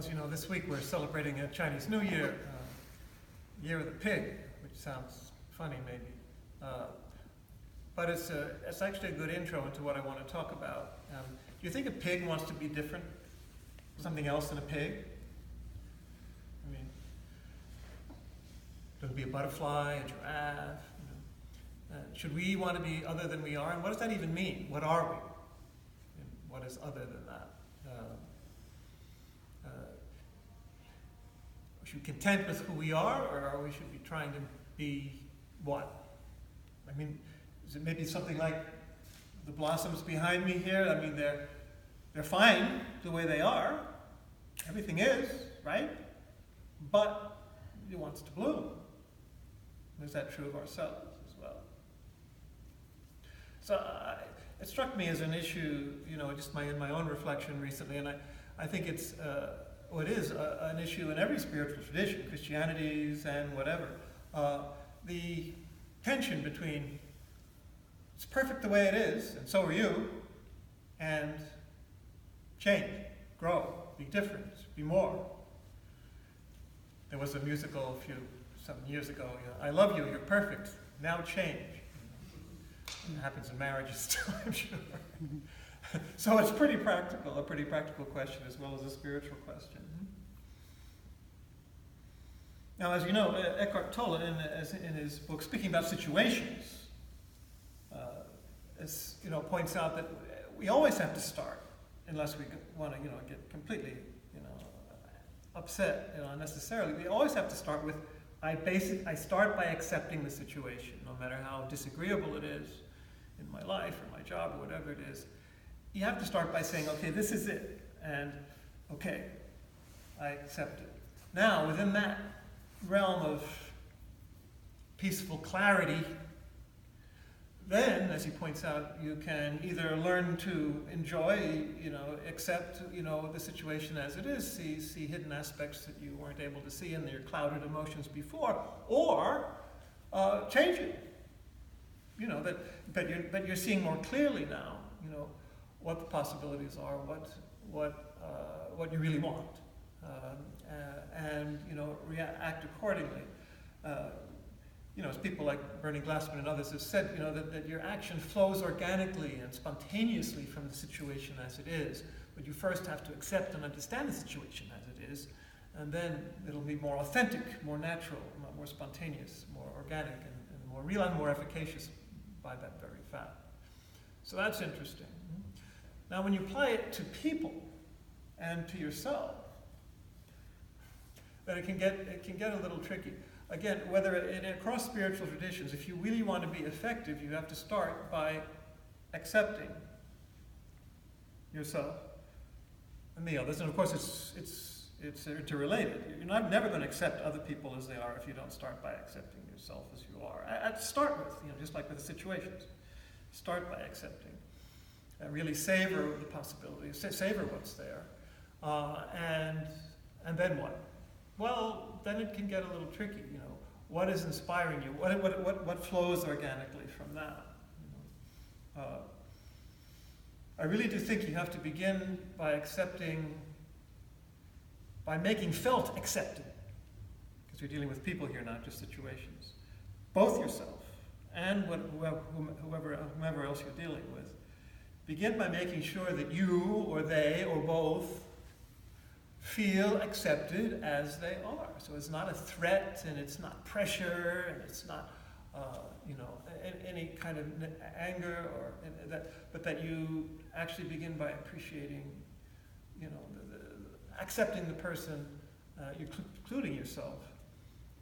as you know, this week we're celebrating a Chinese New Year, Year of the Pig, which sounds funny maybe. But it's actually a good intro into what I want to talk about. Do you think a pig wants to be different, something else than a pig? I mean, it'll be a butterfly, a giraffe. Should we want to be other than we are? And what does that even mean? What are we? And what is other than that? Should we be content with who we are, or should we be trying to be what? I mean, is it maybe something like the blossoms behind me here? I mean, they're fine the way they are. Everything is, right? But it wants to bloom. Is that true of ourselves as well? So it struck me as an issue, just in my own reflection recently, and I think it is an issue in every spiritual tradition, Christianity, Zen, whatever. The tension between it's perfect the way it is, and so are you, and change, grow, be different, be more. There was a musical some years ago, I love you, you're perfect, now change. It happens in marriages too, I'm sure. So it's a pretty practical question as well as a spiritual question. Now, as you know, Eckhart Tolle, in his book Speaking About Situations, points out that we always have to start, unless we want to, get completely, upset, unnecessarily. We always have to start with, I start by accepting the situation, no matter how disagreeable it is in my life or my job or whatever it is. You have to start by saying, okay, this is it, and okay, I accept it. Now, within that realm of peaceful clarity, then, as he points out, you can either learn to enjoy, accept, the situation as it is, see hidden aspects that you weren't able to see in your clouded emotions before, or change it. But you're seeing more clearly now, what the possibilities are, what you really want, and act accordingly. As people like Bernie Glassman and others have said, that your action flows organically and spontaneously from the situation as it is. But you first have to accept and understand the situation as it is, and then it'll be more authentic, more natural, more spontaneous, more organic, and more real and more efficacious by that very fact. So that's interesting. Now, when you apply it to people and to yourself, then it can get a little tricky. Again, across spiritual traditions, if you really want to be effective, you have to start by accepting yourself and the others. And of course, it's interrelated. You're never going to accept other people as they are if you don't start by accepting yourself as you are. Start with, just like with the situations. Start by accepting. Really savor the possibilities, savor what's there. And then what? Well, then it can get a little tricky, What is inspiring you? What flows organically from that? I really do think you have to begin by accepting, by making felt accepted, because you're dealing with people here, not just situations. Both yourself and whomever else you're dealing with. Begin by making sure that you or they or both feel accepted as they are. So it's not a threat, and it's not pressure, and it's not, any kind of anger but that you actually begin by appreciating, accepting the person, including yourself,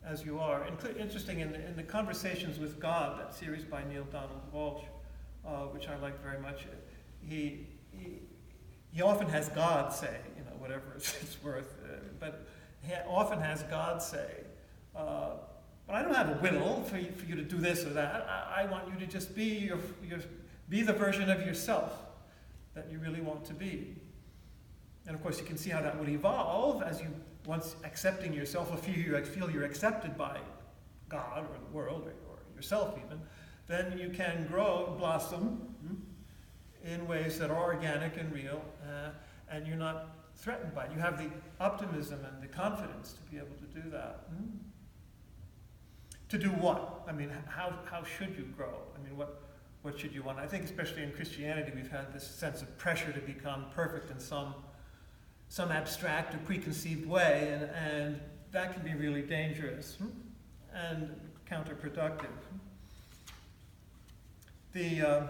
as you are. Interesting, in the Conversations with God, that series by Neil Donald Walsh, which I like very much, he often has God say, whatever it's worth, but he often has God say, but I don't have a will for you to do this or that. I want you to just be be the version of yourself that you really want to be. And of course, you can see how that would evolve as you, once accepting yourself, or feel you're accepted by God or the world or yourself even, then you can grow, blossom in ways that are organic and real, and you're not threatened by it. You have the optimism and the confidence to be able to do that. To do what? I mean, how should you grow? I mean, what should you want? I think especially in Christianity we've had this sense of pressure to become perfect in some abstract or preconceived way, and that can be really dangerous and counterproductive. The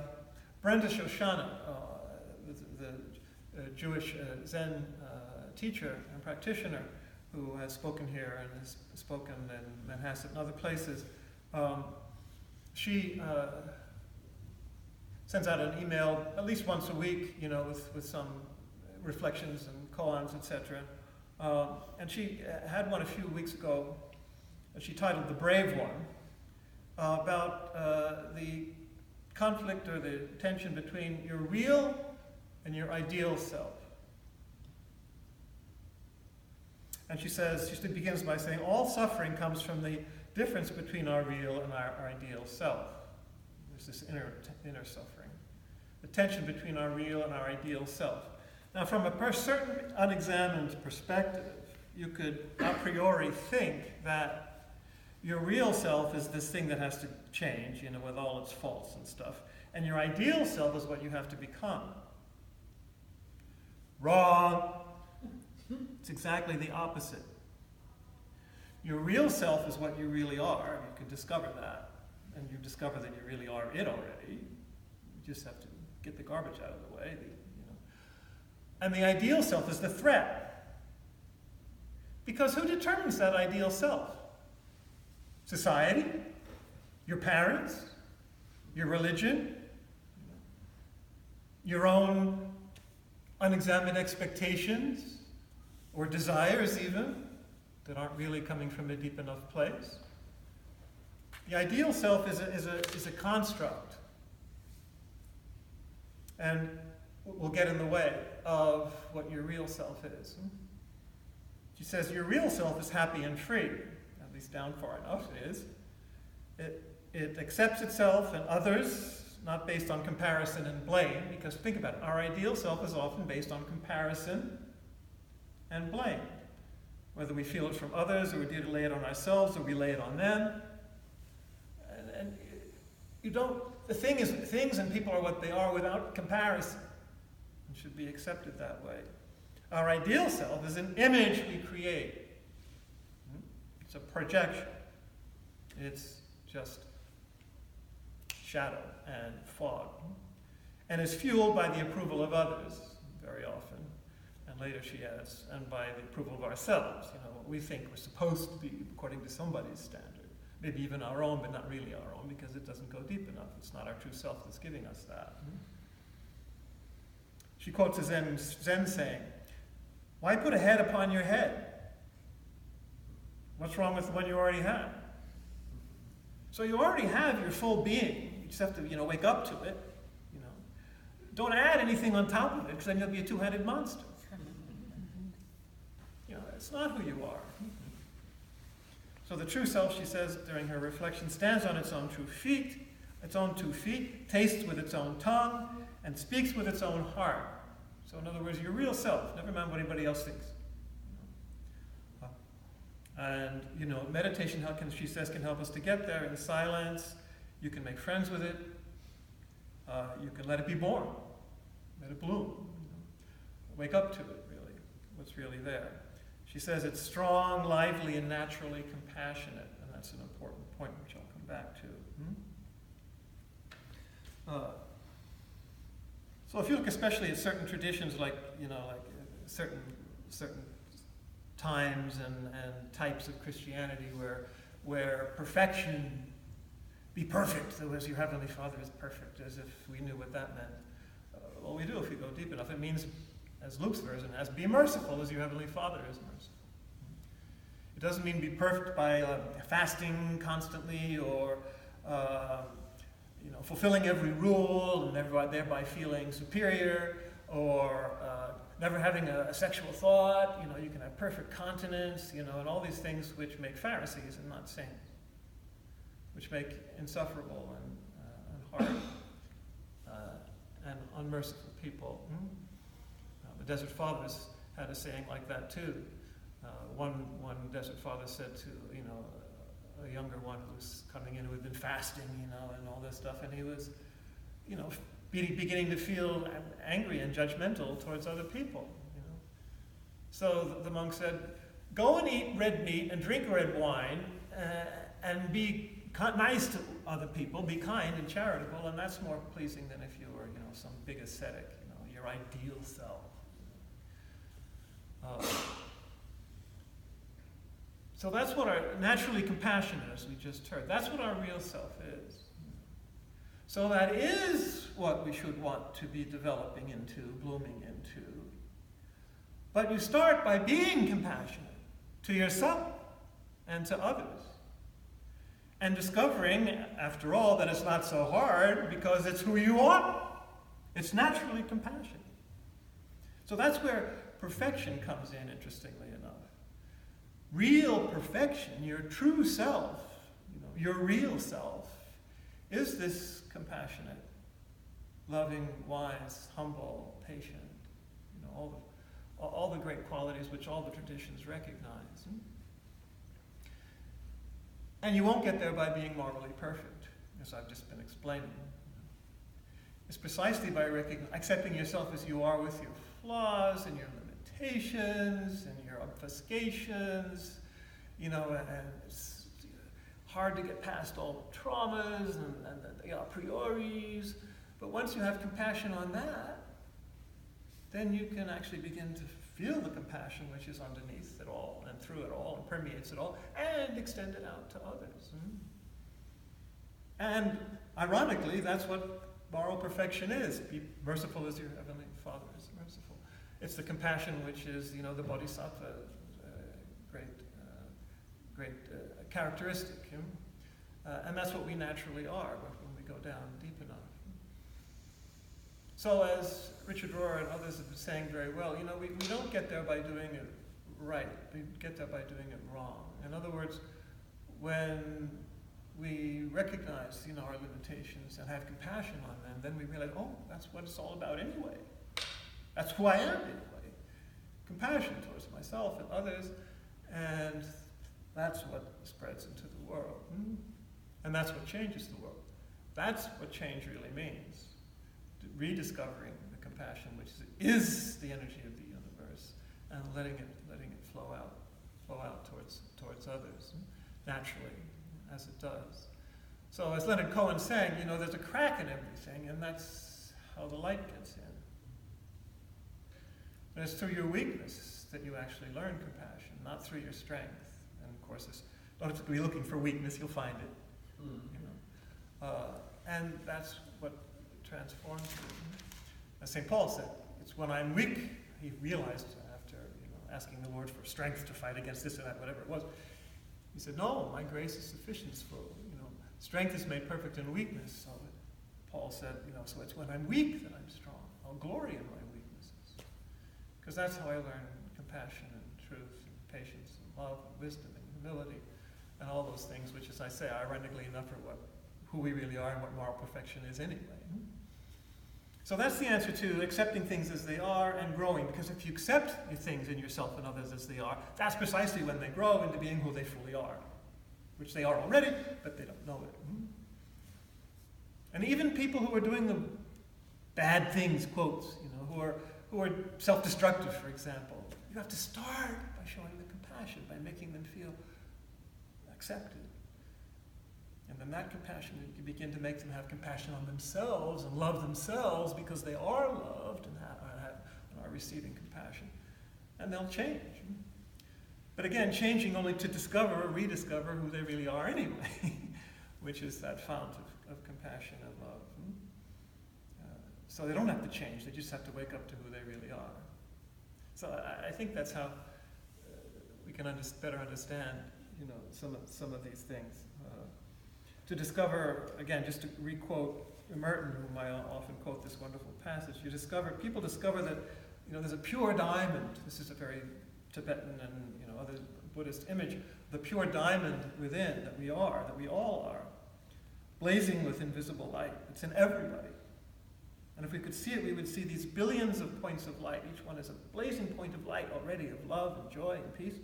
Brenda Shoshana, the Jewish Zen teacher and practitioner who has spoken here and has spoken in Manhasset and other places, she sends out an email at least once a week, with some reflections and koans, etc. And she had one a few weeks ago that she titled "The Brave One," about the conflict or the tension between your real and your ideal self. And she begins by saying, all suffering comes from the difference between our real and our ideal self. There's this inner suffering. The tension between our real and our ideal self. Now, from a certain unexamined perspective, you could a priori think that your real self is this thing that has to change, with all its faults and stuff. And your ideal self is what you have to become. Wrong. It's exactly the opposite. Your real self is what you really are. You can discover that. And you discover that you really are it already. You just have to get the garbage out of the way. And the ideal self is the threat. Because who determines that ideal self? Society? Your parents? Your religion? Your own unexamined expectations? Or desires even, that aren't really coming from a deep enough place. The ideal self is a construct. And will get in the way of what your real self is. She says your real self is happy and free, at least down far enough it is. It accepts itself and others, not based on comparison and blame, because think about it, our ideal self is often based on comparison and blame. Whether we feel it from others, or we do lay it on ourselves, or we lay it on them. And you don't, the thing is, things and people are what they are without comparison, and should be accepted that way. Our ideal self is an image we create. It's a projection. It's just shadow and fog. And is fueled by the approval of others, very often. And later she adds, and by the approval of ourselves, what we think we're supposed to be according to somebody's standard. Maybe even our own, but not really our own, because it doesn't go deep enough. It's not our true self that's giving us that. She quotes a Zen saying, why put a head upon your head? What's wrong with the one you already have? So you already have your full being. You just have to, wake up to it. Don't add anything on top of it, because then you'll be a two-headed monster. It's not who you are. So the true self, she says during her reflection, stands on its own two feet, tastes with its own tongue, and speaks with its own heart. So in other words, your real self, never mind what anybody else thinks. And, meditation, she says, can help us to get there in silence. You can make friends with it. You can let it be born. Let it bloom. Wake up to it, really, what's really there. She says it's strong, lively, and naturally compassionate. And that's an important point, which I'll come back to. So if you look especially at certain traditions, like certain times and types of Christianity where perfection, be perfect, so as your Heavenly Father is perfect, as if we knew what that meant. Well, we do if we go deep enough. It means, as Luke's version has, be merciful as your Heavenly Father is merciful. It doesn't mean be perfect by fasting constantly or fulfilling every rule and thereby feeling superior, or never having a sexual thought. You can have perfect continence, and all these things which make Pharisees and not saints, which make insufferable and hard and unmerciful people. The Desert Fathers had a saying like that too. One desert father said to, a younger one who was coming in who had been fasting, and all this stuff, and he was, beginning to feel angry and judgmental towards other people. So the monk said, "Go and eat red meat and drink red wine, and be nice to other people, be kind and charitable, and that's more pleasing than if you were, some big ascetic, your ideal self." So that's what our naturally compassionate, as we just heard. That's what our real self is. So that is what we should want to be developing into, blooming into. But you start by being compassionate to yourself and to others. And discovering, after all, that it's not so hard because it's who you are. It's naturally compassionate. So that's where perfection comes in, interestingly enough. Real perfection, your true self, your real self, is this compassionate, loving, wise, humble, patient, all the great qualities which all the traditions recognize. And you won't get there by being morally perfect, as I've just been explaining. It's precisely by accepting yourself as you are with your flaws and your limitations and your obfuscations, and it's hard to get past all the traumas and the a prioris. But once you have compassion on that, then you can actually begin to feel the compassion which is underneath it all and through it all and permeates it all and extend it out to others. And ironically, that's what moral perfection is. Be merciful as your heavenly Father is merciful. It's the compassion which is, the bodhisattva great characteristic. And that's what we naturally are when we go down deep enough. So as Richard Rohr and others have been saying very well, we don't get there by doing it right. We get there by doing it wrong. In other words, when we recognize, our limitations and have compassion on them, then we realize, oh, that's what it's all about anyway. That's who I am anyway. Compassion towards myself and others, and that's what spreads into the world. And that's what changes the world. That's what change really means. Rediscovering the compassion which is the energy of the universe, and letting it flow out towards others naturally, as it does. So as Leonard Cohen sang, there's a crack in everything, and that's how the light gets in. And it's through your weakness that you actually learn compassion, not through your strength. And of course, don't have to be looking for weakness; you'll find it. And that's what transforms you. As St. Paul said, it's when I'm weak, he realized after asking the Lord for strength to fight against this or that, whatever it was. He said, no, my grace is sufficient for, strength is made perfect in weakness. So Paul said, so it's when I'm weak that I'm strong. I'll glory in my weaknesses. Because that's how I learn compassion and truth and patience and love and wisdom and humility and all those things, which, as I say, ironically enough, are who we really are and what moral perfection is anyway. So that's the answer to accepting things as they are and growing, because if you accept things in yourself and others as they are, that's precisely when they grow into being who they fully are, which they are already, but they don't know it. And even people who are doing the bad things, quotes, who are self-destructive, for example, you have to start by showing the compassion, by making them feel accepted. And then that compassion, you begin to make them have compassion on themselves and love themselves because they are loved and are receiving compassion. And they'll change. But again, changing only to discover or rediscover who they really are anyway, which is that fount of compassion and love. So they don't have to change, they just have to wake up to who they really are. So I think that's how we can better understand, some of these things. To discover, again, just to re-quote Merton, whom I often quote this wonderful passage, people discover that, there's a pure diamond. This is a very Tibetan and, other Buddhist image. The pure diamond within that we all are, blazing with invisible light. It's in everybody. And if we could see it, we would see these billions of points of light. Each one is a blazing point of light already, of love and joy and peace.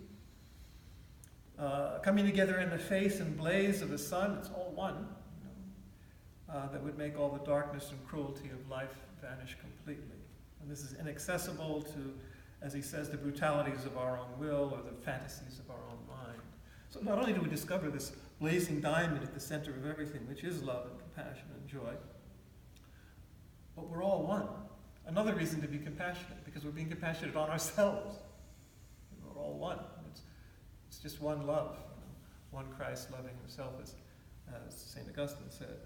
Coming together in the face and blaze of the sun, it's all one. That would make all the darkness and cruelty of life vanish completely. And this is inaccessible to, as he says, the brutalities of our own will or the fantasies of our own mind. So not only do we discover this blazing diamond at the center of everything, which is love and compassion and joy, but we're all one. Another reason to be compassionate, because we're being compassionate on ourselves. We're all one. It's just one love, one Christ loving himself, as St. Augustine said.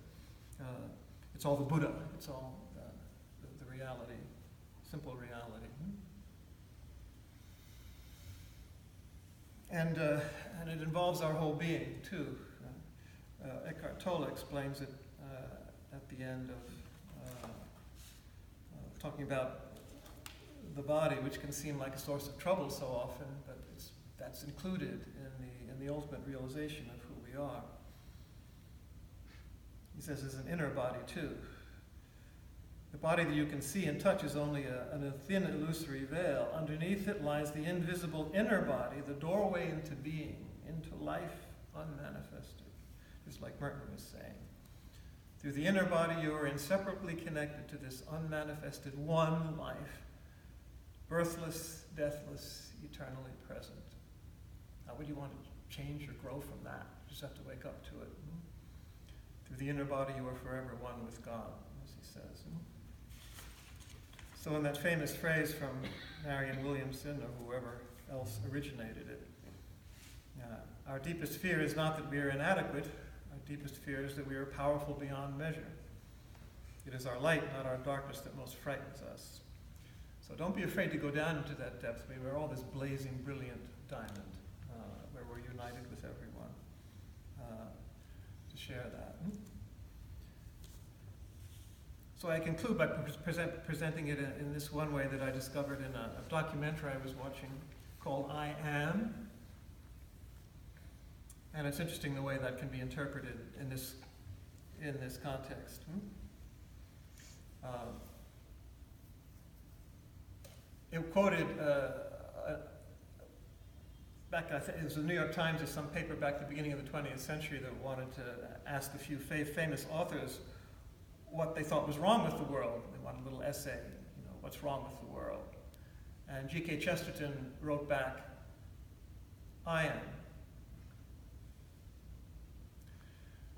It's all the Buddha. It's all the reality, simple reality. And it involves our whole being, too. Eckhart Tolle explains it at the end of talking about the body, which can seem like a source of trouble so often, but that's included in the ultimate realization of who we are. He says there's an inner body, too. The body that you can see and touch is only a thin, illusory veil. Underneath it lies the invisible inner body, the doorway into being, into life unmanifested, just like Merton was saying. Through the inner body, you are inseparably connected to this unmanifested one life, birthless, deathless, eternally present. How would you want to change or grow from that? You just have to wake up to it. Through the inner body, you are forever one with God, as he says. So in that famous phrase from Marianne Williamson, or whoever else originated it, our deepest fear is not that we are inadequate. Our deepest fear is that we are powerful beyond measure. It is our light, not our darkness, that most frightens us. So don't be afraid to go down into that depth. We're all this blazing, brilliant diamond where we're united with everyone to share that. So I conclude by presenting it in this one way that I discovered in a documentary I was watching called I Am. And it's interesting the way that can be interpreted in this context. It quoted back, I think it was the New York Times or some paper back at the beginning of the 20th century that wanted to ask a few famous authors what they thought was wrong with the world. They wanted a little essay, what's wrong with the world. And G.K. Chesterton wrote back, I am.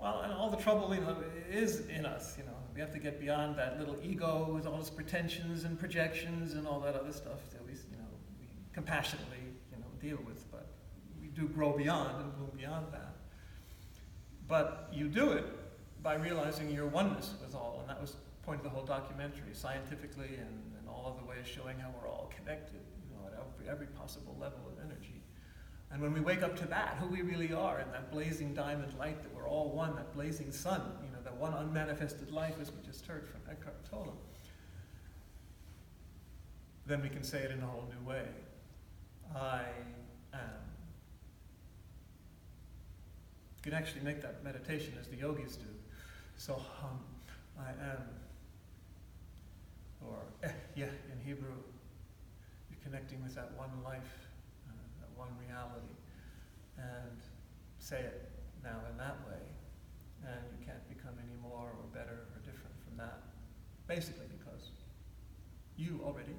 Well, and all the trouble, is in us, We have to get beyond that little ego with all its pretensions and projections and all that other stuff that we compassionately, deal with. But we do grow beyond and move beyond that. But you do it by realizing your oneness with all, and that was the point of the whole documentary, scientifically and all other ways showing how we're all connected, at every possible level of energy. And when we wake up to that, who we really are, and that blazing diamond light that we're all one, that blazing sun, that one unmanifested life, as we just heard from Eckhart Tolle, then we can say it in a whole new way. I am. You can actually make that meditation as the yogis do. So, I am. Or, yeah, in Hebrew, you're connecting with that one life, that one reality. And say it now in that way. And you can't become any more or better or different from that. Basically because you already